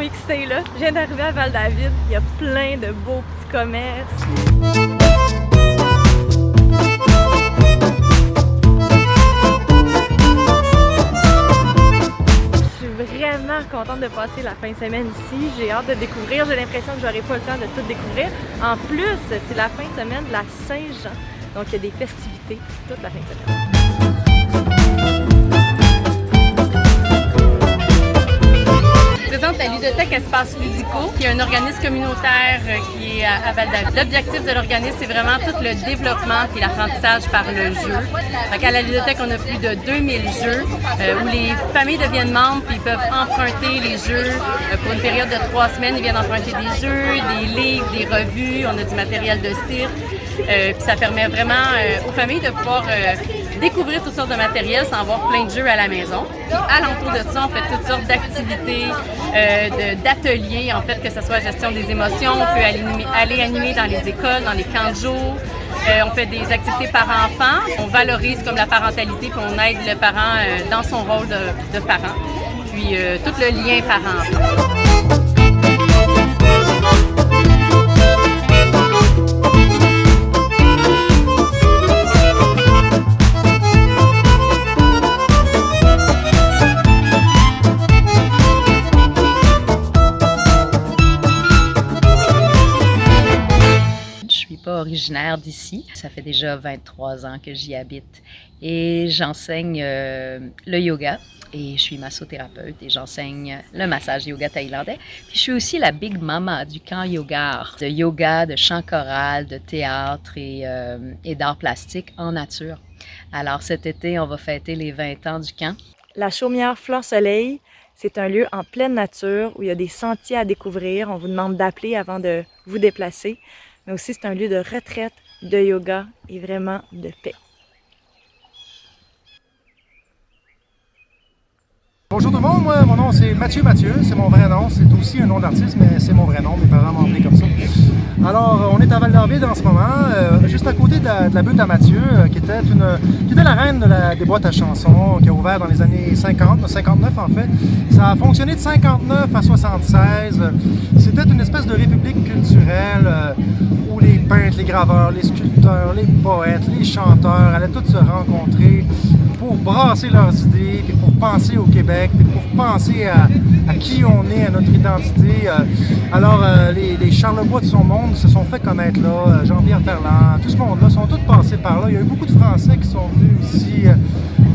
excitée là. Je viens d'arriver à Val-David, il y a plein de beaux petits commerces. Je suis vraiment contente de passer la fin de semaine ici. J'ai hâte de découvrir. J'ai l'impression que j'aurai pas le temps de tout découvrir. En plus, c'est la fin de semaine de la Saint-Jean. Donc il y a des festivités toute la fin de semaine. Je présente la ludothèque Espace Ludico, qui est un organisme communautaire qui est à Val-David. L'objectif de l'organisme, c'est vraiment tout le développement et l'apprentissage par le jeu. Donc à la ludothèque, on a plus de 2000 jeux où les familles deviennent membres et peuvent emprunter les jeux pour une période de 3 semaines. Ils viennent emprunter des jeux, des livres, des revues, on a du matériel de cirque. Puis ça permet vraiment aux familles de pouvoir découvrir toutes sortes de matériel sans avoir plein de jeux à la maison. Puis alentour de ça, on fait toutes sortes d'activités, d'ateliers, en fait, que ce soit gestion des émotions, on peut aller animer dans les écoles, dans les camps de jour. On fait des activités par enfants, on valorise comme la parentalité, puis on aide le parent dans son rôle de parent. Puis tout le lien parent-enfant. Pas originaire d'ici. Ça fait déjà 23 ans que j'y habite et j'enseigne le yoga et je suis massothérapeute et j'enseigne le massage yoga thaïlandais. Puis je suis aussi la big mama du camp yoga, de yoga, de chant choral, de théâtre et d'art plastique en nature. Alors cet été, on va fêter les 20 ans du camp. La chaumière Fleur Soleil, c'est un lieu en pleine nature où il y a des sentiers à découvrir. On vous demande d'appeler avant de vous déplacer. Mais aussi, c'est un lieu de retraite, de yoga et vraiment de paix. Bonjour tout le monde, mon nom c'est Mathieu, c'est mon vrai nom, c'est aussi un nom d'artiste, mais c'est mon vrai nom, mes parents m'ont appelé comme ça. Alors, on est à Val-David en ce moment, juste à côté de la butte à Mathieu, qui était la reine des boîtes à chansons, qui a ouvert dans les années 50, 59 en fait. Ça a fonctionné de 59 à 76. C'était une espèce de république culturelle où les peintres, les graveurs, les sculpteurs, les poètes, les chanteurs allaient tous se rencontrer pour brasser leurs idées, puis pour penser au Québec, puis pour penser à qui on est, à notre identité. Alors, les Charlebois de son monde se sont fait connaître là, Jean-Pierre Ferland, tout ce monde-là, sont tous passés par là. Il y a eu beaucoup de Français qui sont venus ici,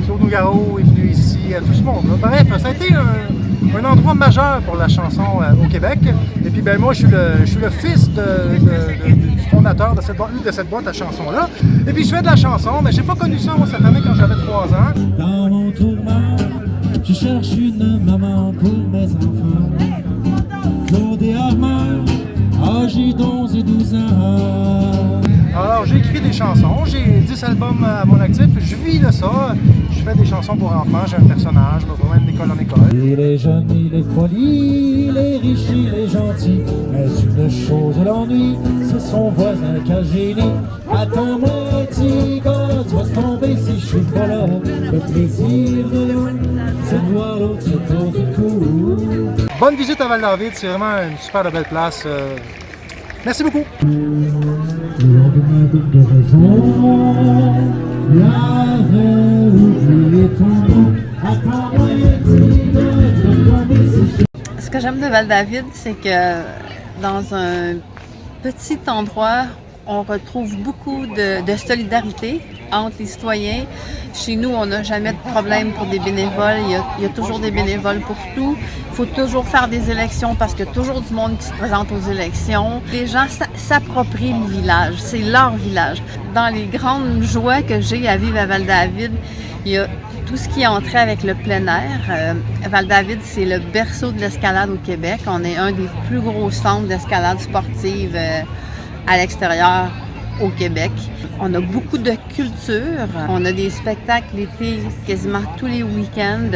Claude Nougaro est venu ici, tout ce monde-là. Bref, ça a été un endroit majeur pour la chanson au Québec. Et puis, ben moi, je suis le fils du fondateur de cette boîte à chansons-là. Et puis, je fais de la chanson, mais j'ai pas connu ça, moi, cette année, quand j'avais 3 ans. Dans mon tourment, je cherche une maman pour mes enfants. Claude et Armand, âgés d'11 et 12 ans. Alors, j'ai écrit des chansons, j'ai 10 albums à mon actif, je vis de ça. Je fais des chansons pour enfants, j'ai un personnage, je me promène d'école en école. Il est jeune, il est poli, il est riche, il est gentil. Mais une chose l'ennuie, c'est son voisin qui a génie. Attends-moi, petit gars, tu vas tomber si je suis pas là. Le plaisir de nous, c'est de voir l'autre autour du cou. Bonne visite à Val-David, c'est vraiment une super belle place. Merci beaucoup. Ce que j'aime de Val-David, c'est que dans un petit endroit, on retrouve beaucoup de solidarité entre les citoyens. Chez nous, on n'a jamais de problème pour des bénévoles. Il y a toujours des bénévoles pour tout. Il faut toujours faire des élections parce qu'il y a toujours du monde qui se présente aux élections. Les gens s'approprient le village. C'est leur village. Dans les grandes joies que j'ai à vivre à Val-David, il y a tout ce qui est entré avec le plein air. Val-David, c'est le berceau de l'escalade au Québec. On est un des plus gros centres d'escalade sportive à l'extérieur au Québec. On a beaucoup de culture. On a des spectacles l'été quasiment tous les week-ends.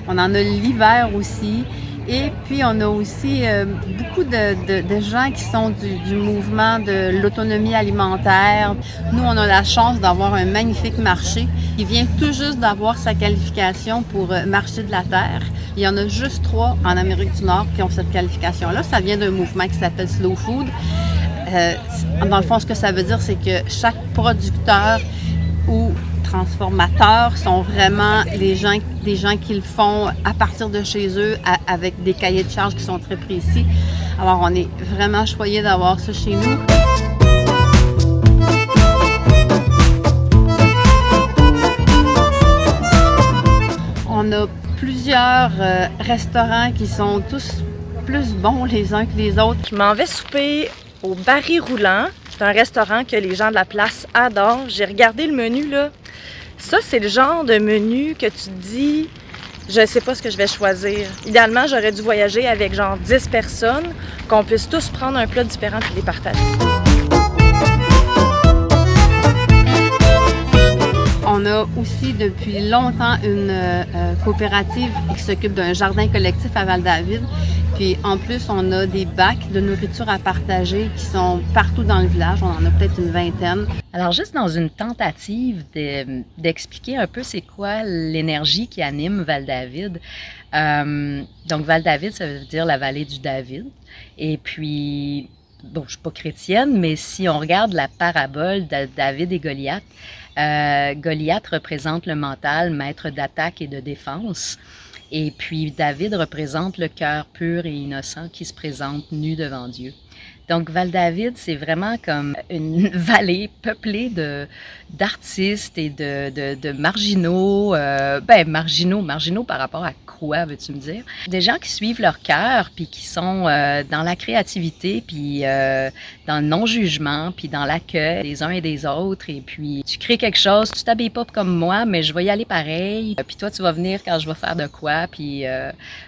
On en a l'hiver aussi. Et puis, on a aussi beaucoup de gens qui sont du mouvement de l'autonomie alimentaire. Nous, on a la chance d'avoir un magnifique marché qui vient tout juste d'avoir sa qualification pour marché de la terre. Il y en a juste 3 en Amérique du Nord qui ont cette qualification-là. Ça vient d'un mouvement qui s'appelle Slow Food. Dans le fond, ce que ça veut dire, c'est que chaque producteur ou transformateurs sont vraiment des gens qui le font à partir de chez eux avec des cahiers de charges qui sont très précis. Alors, on est vraiment choyés d'avoir ça chez nous. On a plusieurs restaurants qui sont tous plus bons les uns que les autres. Je m'en vais souper au Baril Roulant. C'est un restaurant que les gens de la place adorent. J'ai regardé le menu, là. Ça, c'est le genre de menu que tu te dis, je sais pas ce que je vais choisir. Idéalement, j'aurais dû voyager avec genre 10 personnes, qu'on puisse tous prendre un plat différent et les partager. On a aussi depuis longtemps une coopérative qui s'occupe d'un jardin collectif à Val-David. Puis en plus, on a des bacs de nourriture à partager qui sont partout dans le village. On en a peut-être une 20aine. Alors, juste dans une tentative d'expliquer un peu c'est quoi l'énergie qui anime Val-David. Donc, Val-David, ça veut dire la vallée du David. Et puis, bon, je ne suis pas chrétienne, mais si on regarde la parabole de David et Goliath, Goliath représente le mental, maître d'attaque et de défense. Et puis David représente le cœur pur et innocent qui se présente nu devant Dieu. Donc Val-David, c'est vraiment comme une vallée peuplée d'artistes et de marginaux, marginaux par rapport à quoi, veux-tu me dire? Des gens qui suivent leur cœur, puis qui sont dans la créativité, puis dans le non-jugement, puis dans l'accueil des uns et des autres. Et puis tu crées quelque chose, tu t'habilles pas comme moi, mais je vais y aller pareil. Puis toi, tu vas venir quand je vais faire de quoi. Puis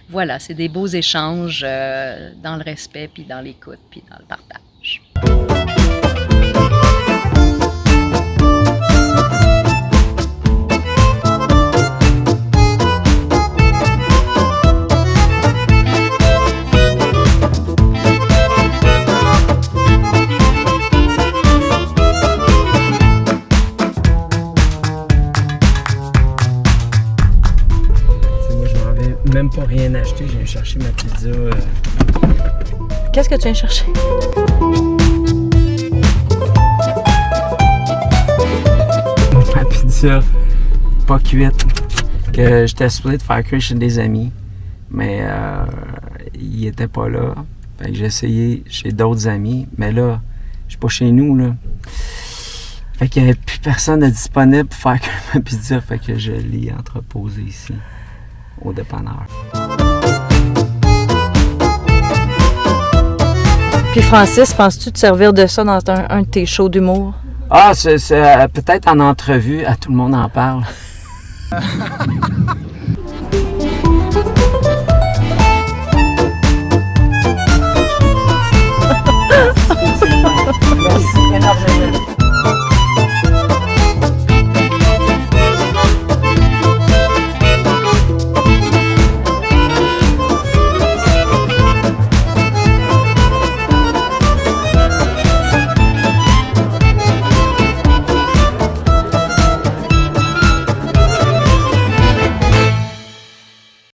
voilà, c'est des beaux échanges dans le respect, puis dans l'écoute, puis dans le partage. Même pas rien acheter, je viens chercher ma pizza. Qu'est-ce que tu viens chercher? Ma pizza pas cuite, que j'étais supposé de faire cuire chez des amis, mais ils étaient pas là. Fait que j'ai essayé chez d'autres amis, mais là, je suis pas chez nous, là. Fait qu'il y avait plus personne de disponible pour faire cuire ma pizza, fait que je l'ai entreposée ici, au dépanneur. Puis Francis, penses-tu te servir de ça dans un de tes shows d'humour? Ah, c'est peut-être en entrevue, à tout le monde en parle.